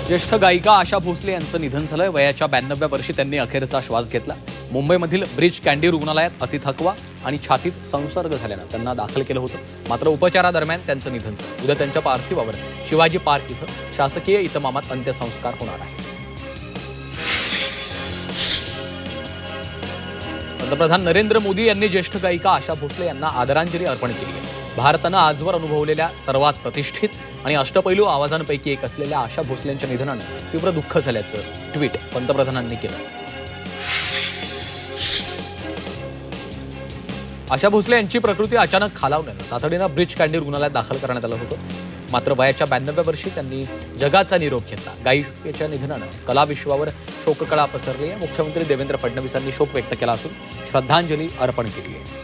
ज्येष्ठ गायिका आशा भोसले यांचं निधन झालंय। वयाच्या 92व्या वर्षी त्यांनी अखेरचा श्वास घेतला। मुंबईमधील ब्रिज कँडी रुग्णालयात अतिथकवा आणि छातीत संसर्ग झाल्यानं त्यांना दाखल केलं होतं। मात्र उपचारादरम्यान त्यांचं निधन झालं। उद्या त्यांच्या पार्थिवावर शिवाजी पार्क इथं शासकीय इतमामात अंत्यसंस्कार होणार आहेत। पंतप्रधान नरेंद्र मोदी यांनी ज्येष्ठ गायिका आशा भोसले यांना आदरांजली अर्पण केली आहे। भारतानं आजवर अनुभवलेल्या सर्वात प्रतिष्ठित आणि अष्टपैलू आवाजांपैकी एक असलेल्या आशा भोसलेंच्या निधनानं तीव्र दुःख झाल्याचं ट्विट पंतप्रधानांनी केलं। आशा भोसले यांची प्रकृती अचानक खालावल्यानं तातडीनं ब्रिज कँडी रुग्णालयात दाखल करण्यात आलं होतं। मात्र वयाच्या 92व्या वर्षी त्यांनी जगाचा निरोप घेतला। गायिकेच्या निधनानं कलाविश्वावर शोककळा पसरली आहे। मुख्यमंत्री देवेंद्र फडणवीसांनी शोक व्यक्त केला असून श्रद्धांजली अर्पण केली आहे।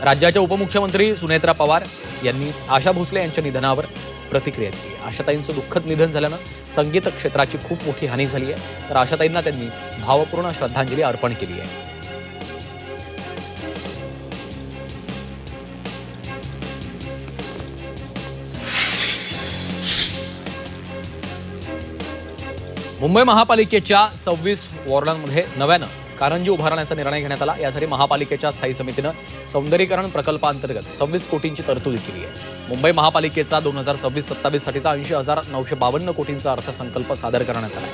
राज्याच्या उपमुख्यमंत्री सुनेत्रा पवार यांनी आशा भोसले यांच्या निधनावर प्रतिक्रिया दिली आहे। आशाताईंचं दुःखद निधन झाल्यानं संगीत क्षेत्राची खूप मोठी हानी झाली आहे। तर आशाताईंना त्यांनी भावपूर्ण श्रद्धांजली अर्पण केली आहे। मुंबई महापालिकेच्या 26 वॉर्डांमध्ये नव्यानं कारंजी उभारण्याचा निर्णय घेण्यात आला। यासाठी महापालिकेच्या स्थायी समितीनं सौंदर्यीकरण प्रकल्पांतर्गत 26 कोटींची तरतूद केली आहे। मुंबई महापालिकेचा 2026-27 साठीचा 80,952 कोटींचा अर्थसंकल्प सादर करण्यात आला।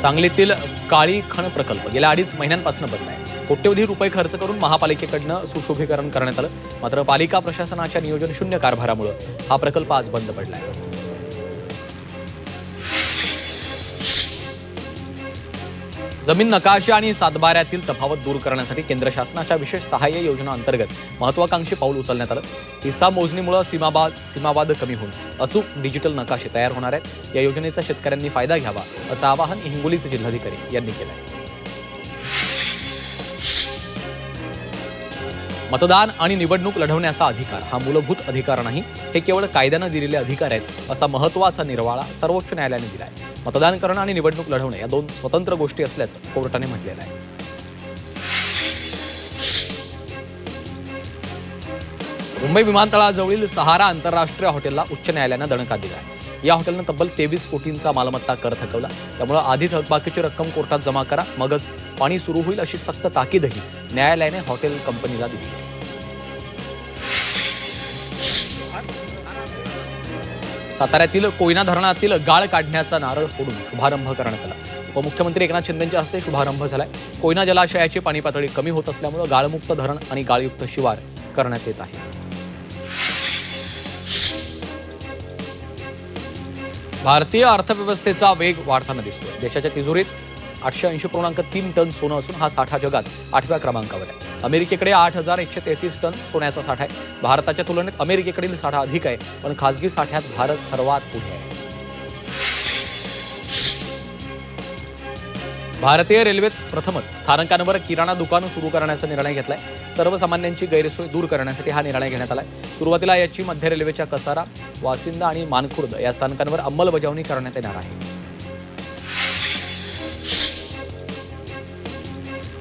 सांगलीतील काळी खण प्रकल्प गेल्या 2.5 महिन्यांपासून बंद आहे। कोट्यवधी रुपये खर्च करून महापालिकेकडनं सुशोभीकरण करण्यात आलं। मात्र पालिका प्रशासनाच्या नियोजन शून्य कारभारामुळे हा प्रकल्प आज बंद पडला आहे। जमीन नकाशा आणि सातबाऱ्यातील तफावत दूर करण्यासाठी केंद्र शासनाच्या विशेष सहाय्य योजना अंतर्गत महत्वाकांक्षी पाऊल उचलण्यात आलं। हिस्सा मोजणीमुळे सीमावाद कमी होऊन अचूक डिजिटल नकाशे तयार होणार आहेत। या योजनेचा शेतकऱ्यांनी फायदा घ्यावा असं आवाहन हिंगोलीचे जिल्हाधिकारी यांनी केलं आहे। मतदान आणि निवडणूक लढवण्याचा अधिकार हा मूलभूत अधिकार नाही, हे केवळ कायद्यानं दिलेले अधिकार आहेत असा महत्त्वाचा निर्वाळा सर्वोच्च न्यायालयाने दिला आहे। मतदान करणं आणि निवडणूक लढवणं या 2 स्वतंत्र गोष्टी असल्याचं कोर्टाने म्हटलेलं आहे। मुंबई विमानतळाजवळील सहारा आंतरराष्ट्रीय हॉटेलला उच्च न्यायालयानं दणका दिला आहे। या हॉटेलनं तब्बल 23 कोटींचा मालमत्ता कर थकवला। त्यामुळे आधी थकबाकीची रक्कम कोर्टात जमा करा, मगच पाणी सुरू होईल अशी सक्त ताकीदही न्यायालयाने हॉटेल कंपनीला दिली। साताऱ्यातील कोयना धरणातील गाळ काढण्याचा नारळ फोडून शुभारंभ करण्यात आला। उपमुख्यमंत्री एकनाथ शिंदेंच्या हस्ते शुभारंभ झालाय। कोयना जलाशयाची पाणी पातळी कमी होत असल्यामुळे गाळमुक्त धरण आणि गाळयुक्त शिवार करण्यात येत आहे। भारतीय अर्थव्यवस्थेचा वेग वाढताना दिसतोय। देशाच्या तिजोरीत 880.3 टन सोनं असून हा साठा जगात 8व्या क्रमांकावर आहे। अमेरिकेकडे 8,133 टन सोन्याचा साठा आहे। भारताच्या तुलनेत अमेरिकेकडील साठा अधिक आहे, पण खासगी साठ्यात भारत सर्वात पुढे आहे। भारतीय रेल्वेत प्रथमच स्थानकांवर किराणा दुकानं सुरू करण्याचा निर्णय घेतलाय। सर्वसामान्यांची गैरसोय दूर करण्यासाठी हा निर्णय घेण्यात आलाय। सुरुवातीला याची मध्य रेल्वेच्या कसारा, वासिंदा आणि मानखुर्द या स्थानकांवर अंमलबजावणी करण्यात येणार आहे।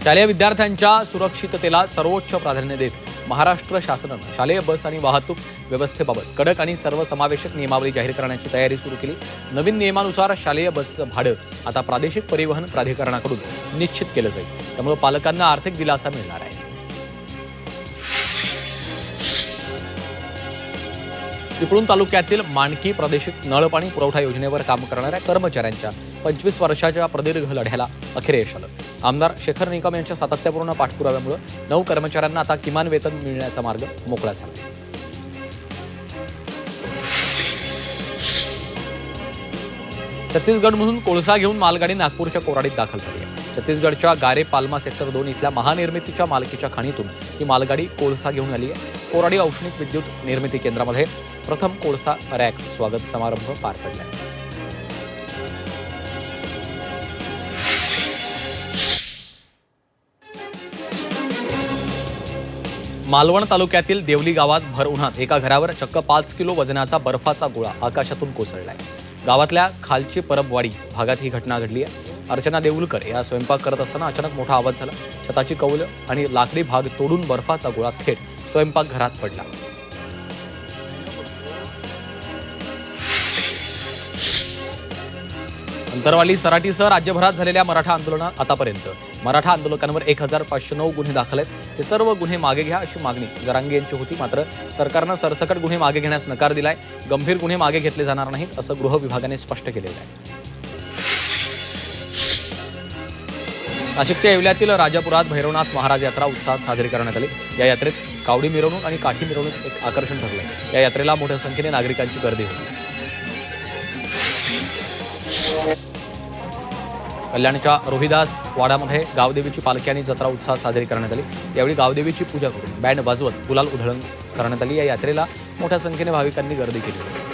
शालेय विद्यार्थ्यांच्या सुरक्षिततेला सर्वोच्च प्राधान्य देत महाराष्ट्र शासनानं शालेय बस आणि वाहतूक व्यवस्थेबाबत कडक आणि सर्वसमावेशक नियमावली जाहीर करण्याची तयारी सुरू केली। नवीन नियमानुसार शालेय बसचं भाडं आता प्रादेशिक परिवहन प्राधिकरणाकडून निश्चित केलं जाईल। त्यामुळे पालकांना आर्थिक दिलासा मिळणार आहे। चिपळूण तालुक्यातील माणकी प्रादेशिक नळपाणी पुरवठा योजनेवर काम करणाऱ्या कर्मचाऱ्यांच्या 25 वर्षाच्या प्रदीर्घ लढ्याला अखेर यश आलं। आमदार शेखर निकम यांच्या सातत्यपूर्ण पाठपुराव्यामुळे 9 कर्मचाऱ्यांना आता किमान वेतन मिळण्याचा मार्ग मोकळा झाला। छत्तीसगडमधून कोळसा घेऊन मालगाडी नागपूरच्या कोराडीत दाखल झाली आहे। छत्तीसगडच्या गारे पाल्मा सेक्टर 2 इथल्या महानिर्मितीच्या मालकीच्या खाणीतून ही मालगाडी कोळसा घेऊन आली आहे। कोराडी औष्णिक विद्युत निर्मिती केंद्रामध्ये प्रथम कोळसा रॅक स्वागत समारंभ पार पडला। मालवण तालुक्यातील देवली गावात भर उन्हात एका घरावर चक्क 5 किलो वजनाचा बर्फाचा गोळा आकाशातून कोसळलाय। गावातल्या खालची परबवाडी भागात ही घटना घडली आहे। अर्चना देऊलकर या स्वयंपाक करत असताना अचानक मोठा आवाज झाला. छताची कौलं आणि लाकडी भाग तोडून बर्फाचा गोळा थेट स्वयंपाकघरात पडला. अंतरवाली सराटीसह राज्यभरात झालेल्या मराठा आंदोलनात आतापर्यंत मराठा आंदोलकांवर 1509 गुन्हे दाखल आहेत. हे सर्व गुन्हे मागे घ्या अशी मागणी जरांगे यांची होती. मात्र सरकारनं सरसकट गुन्हे मागे घेण्यास नकार दिलाय. गंभीर गुन्हे मागे घेतले जाणार नाहीत असं गृह विभागाने स्पष्ट केलेलं आहे. नाशिकच्या येवल्यातील राजापुरात भैरवनाथ महाराज यात्रा उत्साहात साजरी करण्यात आली. या यात्रेत कावडी मिरवणूक आणि काठी मिरवणूक एक आकर्षण ठरलं. या यात्रेला मोठ्या संख्येने नागरिकांची गर्दी होती. कल्याणच्या रोहिदास वाड्यामध्ये गावदेवीची पालखी आणि जत्रा उत्साहात साजरी करण्यात आली. यावेळी गावदेवीची पूजा करून बँड वाजवत गुलाल उधळण करण्यात आली. या यात्रेला मोठ्या संख्येने भाविकांनी गर्दी केली होती.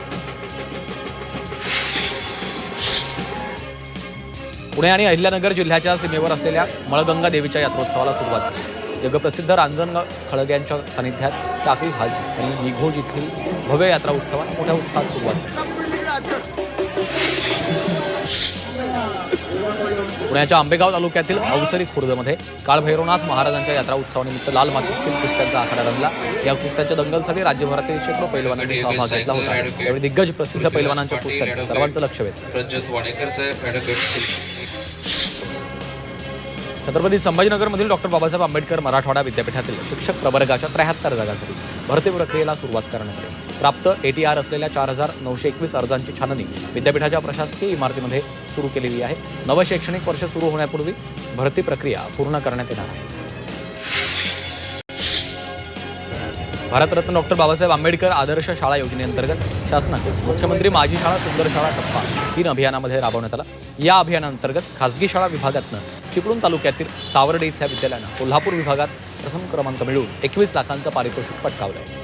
पुणे आणि अहिल्यानगर जिल्ह्याच्या सीमेवर असलेल्या मळगंगा देवीच्या यात्रोत्सवाला सुरुवात झाली. जगप्रसिद्ध रांजण खळग्यांच्या सानिध्यात टाकळी भाजी आणि निघोज इथली भव्य यात्रा उत्सवाला मोठ्या उत्साहात सुरुवात झाली. पुण्याच्या आंबेगाव तालुक्यातील अवसरी खुर्दमध्ये काळभैरवनाथ महाराजांच्या यात्रा उत्सवानिमित्त लाल मातीतील कुस्त्यांचा आखाडा रंगला. या कुस्त्यांच्या दंगलसाठी राज्यभरातील शेकडो पैलवानांनी सहभाग घेतला होता. यावेळी दिग्गज प्रसिद्ध पैलवानांच्या कुस्त्यांनी सर्वांचं लक्ष वेधलं. छत्रपती संभाजीनगरमधील डॉक्टर बाबासाहेब आंबेडकर मराठवाडा विद्यापीठातील शिक्षक प्रवर्गाच्या 73 जागांसाठी भरती प्रक्रियेला सुरुवात करण्यात आली. प्राप्त ATR असलेल्या 4921 अर्जांची छाननी विद्यापीठाच्या प्रशासकीय इमारतीमध्ये सुरू केलेली आहे. नवं शैक्षणिक वर्ष सुरू होण्यापूर्वी भरती प्रक्रिया पूर्ण करण्यात येणार आहे. भारतरत्न डॉक्टर बाबासाहेब आंबेडकर आदर्श शाळा योजनेअंतर्गत शासनाकडून मुख्यमंत्री माझी शाळा सुंदर शाळा टप्पा 3 अभियानामध्ये राबवण्यात आला. या अभियानांतर्गत खासगी शाळा विभागातनं चिपळूण तालुक्यातील सावर्डे इथल्या विद्यालयानं कोल्हापूर विभागात प्रथम क्रमांक मिळवून 21 लाखांचं पारितोषिक पटकावलं आहे.